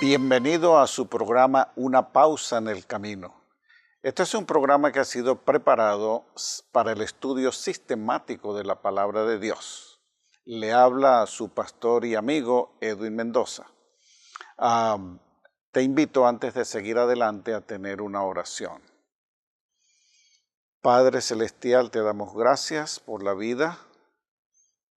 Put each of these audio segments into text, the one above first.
Bienvenido a su programa Una pausa en el camino. Este es un programa que ha sido preparado para el estudio sistemático de la palabra de Dios. Le habla a su pastor y amigo Edwin Mendoza. Te invito antes de seguir adelante a tener una oración. Padre Celestial, te damos gracias por la vida,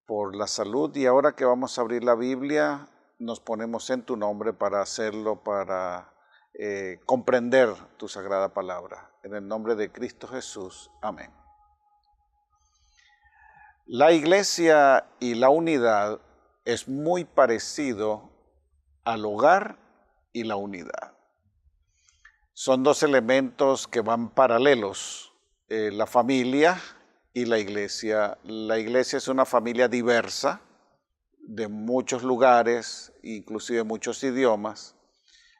por la salud y ahora que vamos a abrir la Biblia, nos ponemos en tu nombre para hacerlo, para comprender tu sagrada palabra. En el nombre de Cristo Jesús. Amén. La iglesia y la unidad es muy parecido al hogar y la unidad. Son dos elementos que van paralelos, la familia y la iglesia. La iglesia es una familia diversa, de muchos lugares, inclusive muchos idiomas.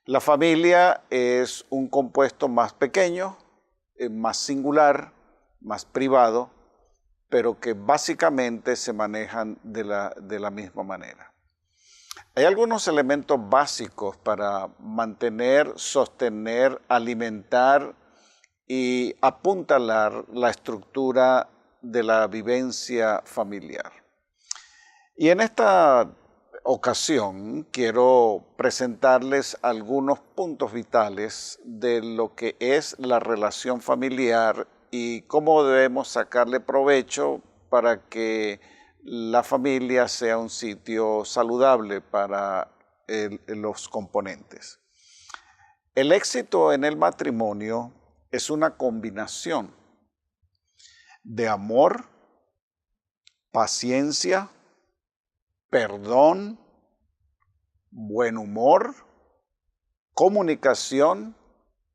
La familia es un compuesto más pequeño, más singular, más privado, pero que básicamente se manejan de la misma manera. Hay algunos elementos básicos para mantener, sostener, alimentar y apuntalar la estructura de la vivencia familiar. Y en esta ocasión quiero presentarles algunos puntos vitales de lo que es la relación familiar y cómo debemos sacarle provecho para que la familia sea un sitio saludable para los componentes. El éxito en el matrimonio es una combinación de amor, paciencia, perdón, buen humor, comunicación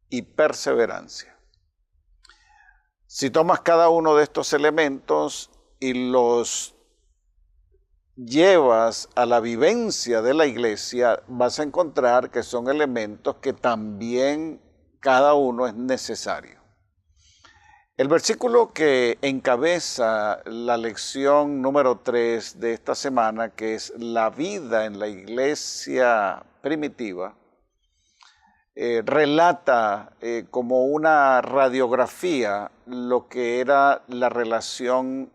y perseverancia. Si tomas cada uno de estos elementos y los llevas a la vivencia de la iglesia, vas a encontrar que son elementos que también cada uno es necesario. El versículo que encabeza la lección número 3 de esta semana, que es la vida en la iglesia primitiva, relata como una radiografía lo que era la relación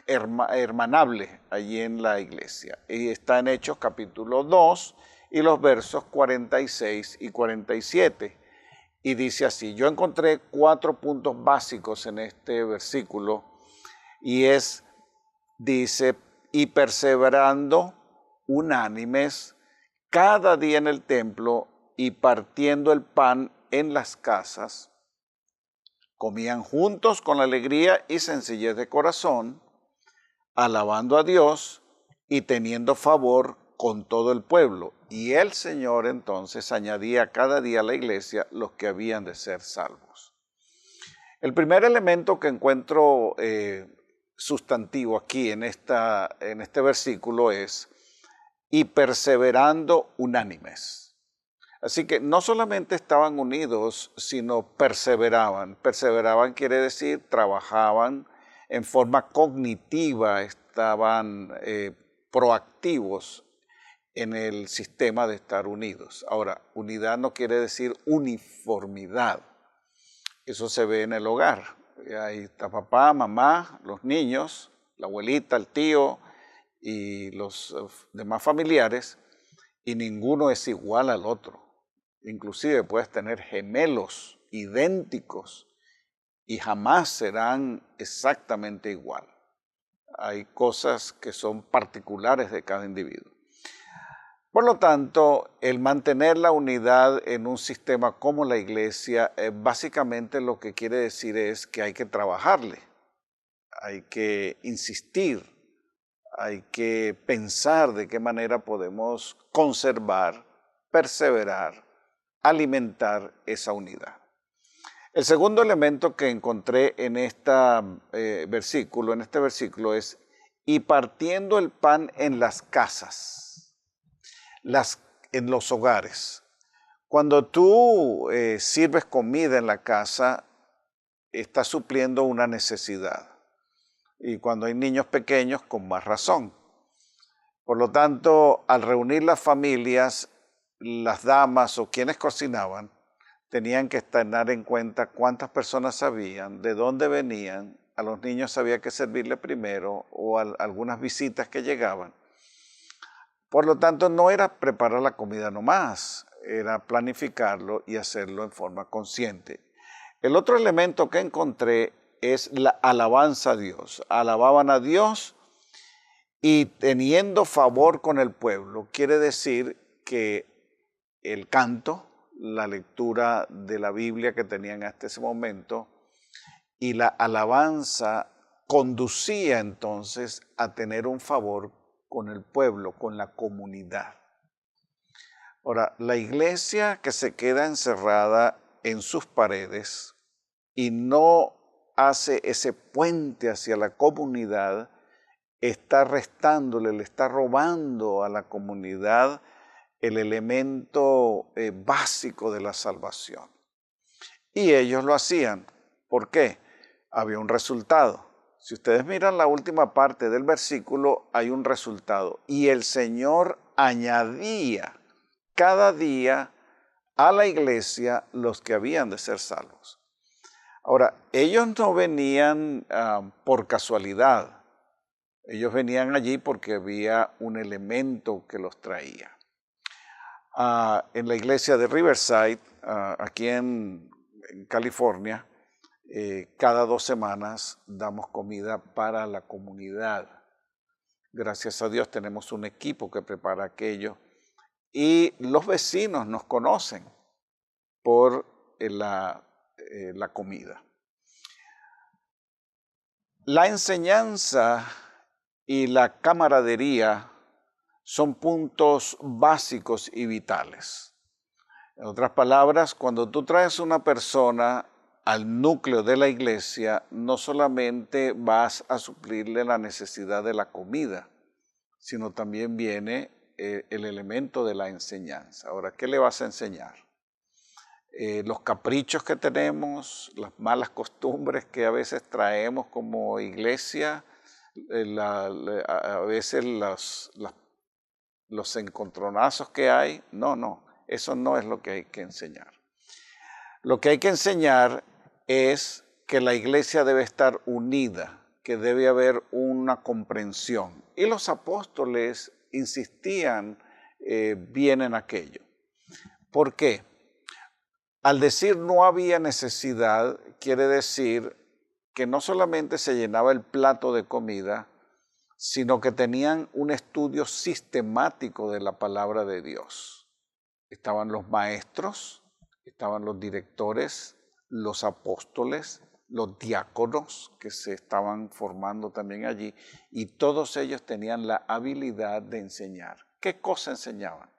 hermanable allí en la iglesia. Y está en Hechos capítulo 2 y los versos 46 y 47. Y dice así, yo encontré 4 puntos básicos en este versículo y dice, y perseverando unánimes cada día en el templo y partiendo el pan en las casas, comían juntos con alegría y sencillez de corazón, alabando a Dios y teniendo favor con todo el pueblo. Y el Señor entonces añadía cada día a la iglesia los que habían de ser salvos. El primer elemento que encuentro sustantivo aquí en este versículo es y perseverando unánimes. Así que no solamente estaban unidos, sino perseveraban. Perseveraban quiere decir trabajaban en forma cognitiva, estaban proactivos en el sistema de estar unidos. Ahora, unidad no quiere decir uniformidad. Eso se ve en el hogar. Ahí está papá, mamá, los niños, la abuelita, el tío y los demás familiares, y ninguno es igual al otro. Inclusive puedes tener gemelos idénticos y jamás serán exactamente igual. Hay cosas que son particulares de cada individuo. Por lo tanto, el mantener la unidad en un sistema como la iglesia, básicamente lo que quiere decir es que hay que trabajarle, hay que insistir, hay que pensar de qué manera podemos conservar, perseverar, alimentar esa unidad. El segundo elemento que encontré en este versículo es, y partiendo el pan en las casas, en los hogares. Cuando tú sirves comida en la casa, estás supliendo una necesidad. Y cuando hay niños pequeños, con más razón. Por lo tanto, al reunir las familias, las damas o quienes cocinaban, tenían que tener en cuenta cuántas personas habían, de dónde venían, a los niños había que servirle primero o algunas visitas que llegaban. Por lo tanto, no era preparar la comida nomás, era planificarlo y hacerlo en forma consciente. El otro elemento que encontré es la alabanza a Dios. Alababan a Dios y teniendo favor con el pueblo. Quiere decir que el canto, la lectura de la Biblia que tenían hasta ese momento y la alabanza conducía entonces a tener un favor con el pueblo, con la comunidad. Ahora, la iglesia que se queda encerrada en sus paredes y no hace ese puente hacia la comunidad, está restándole, le está robando a la comunidad el elemento básico de la salvación. Y ellos lo hacían. ¿Por qué? Había un resultado. Si ustedes miran la última parte del versículo, hay un resultado. Y el Señor añadía cada día a la iglesia los que habían de ser salvos. Ahora, ellos no venían por casualidad. Ellos venían allí porque había un elemento que los traía. En la iglesia de Riverside, aquí en California, cada 2 semanas damos comida para la comunidad. Gracias a Dios tenemos un equipo que prepara aquello y los vecinos nos conocen por la comida. La enseñanza y la camaradería son puntos básicos y vitales. En otras palabras, cuando tú traes una persona al núcleo de la iglesia, no solamente vas a suplirle la necesidad de la comida, sino también viene el elemento de la enseñanza. Ahora, ¿qué le vas a enseñar? Los caprichos que tenemos, las malas costumbres que a veces traemos como iglesia, a veces los encontronazos que hay. No, eso no es lo que hay que enseñar. Lo que hay que enseñar es que la iglesia debe estar unida, que debe haber una comprensión. Y los apóstoles insistían bien en aquello. ¿Por qué? Al decir no había necesidad, quiere decir que no solamente se llenaba el plato de comida, sino que tenían un estudio sistemático de la palabra de Dios. Estaban los maestros, estaban los directores, los apóstoles, los diáconos que se estaban formando también allí, y todos ellos tenían la habilidad de enseñar. ¿Qué cosa enseñaban?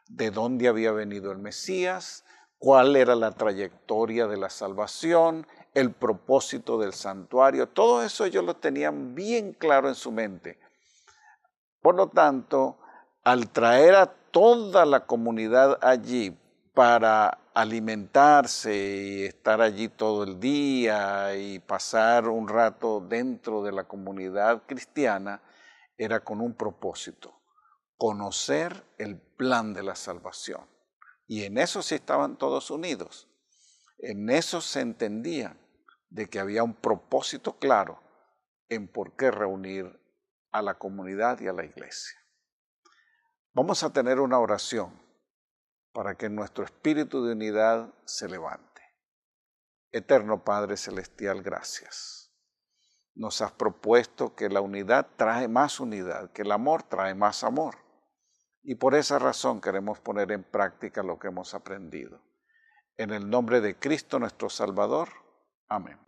¿De dónde había venido el Mesías? ¿Cuál era la trayectoria de la salvación? El propósito del santuario. Todo eso ellos lo tenían bien claro en su mente. Por lo tanto, al traer a toda la comunidad allí para alimentarse y estar allí todo el día y pasar un rato dentro de la comunidad cristiana, era con un propósito: conocer el plan de la salvación. Y en eso sí estaban todos unidos. En eso se entendía de que había un propósito claro en por qué reunir a la comunidad y a la iglesia. Vamos a tener una oración para que nuestro espíritu de unidad se levante. Eterno Padre Celestial, gracias. Nos has propuesto que la unidad trae más unidad, que el amor trae más amor. Y por esa razón queremos poner en práctica lo que hemos aprendido. En el nombre de Cristo nuestro Salvador. Amén.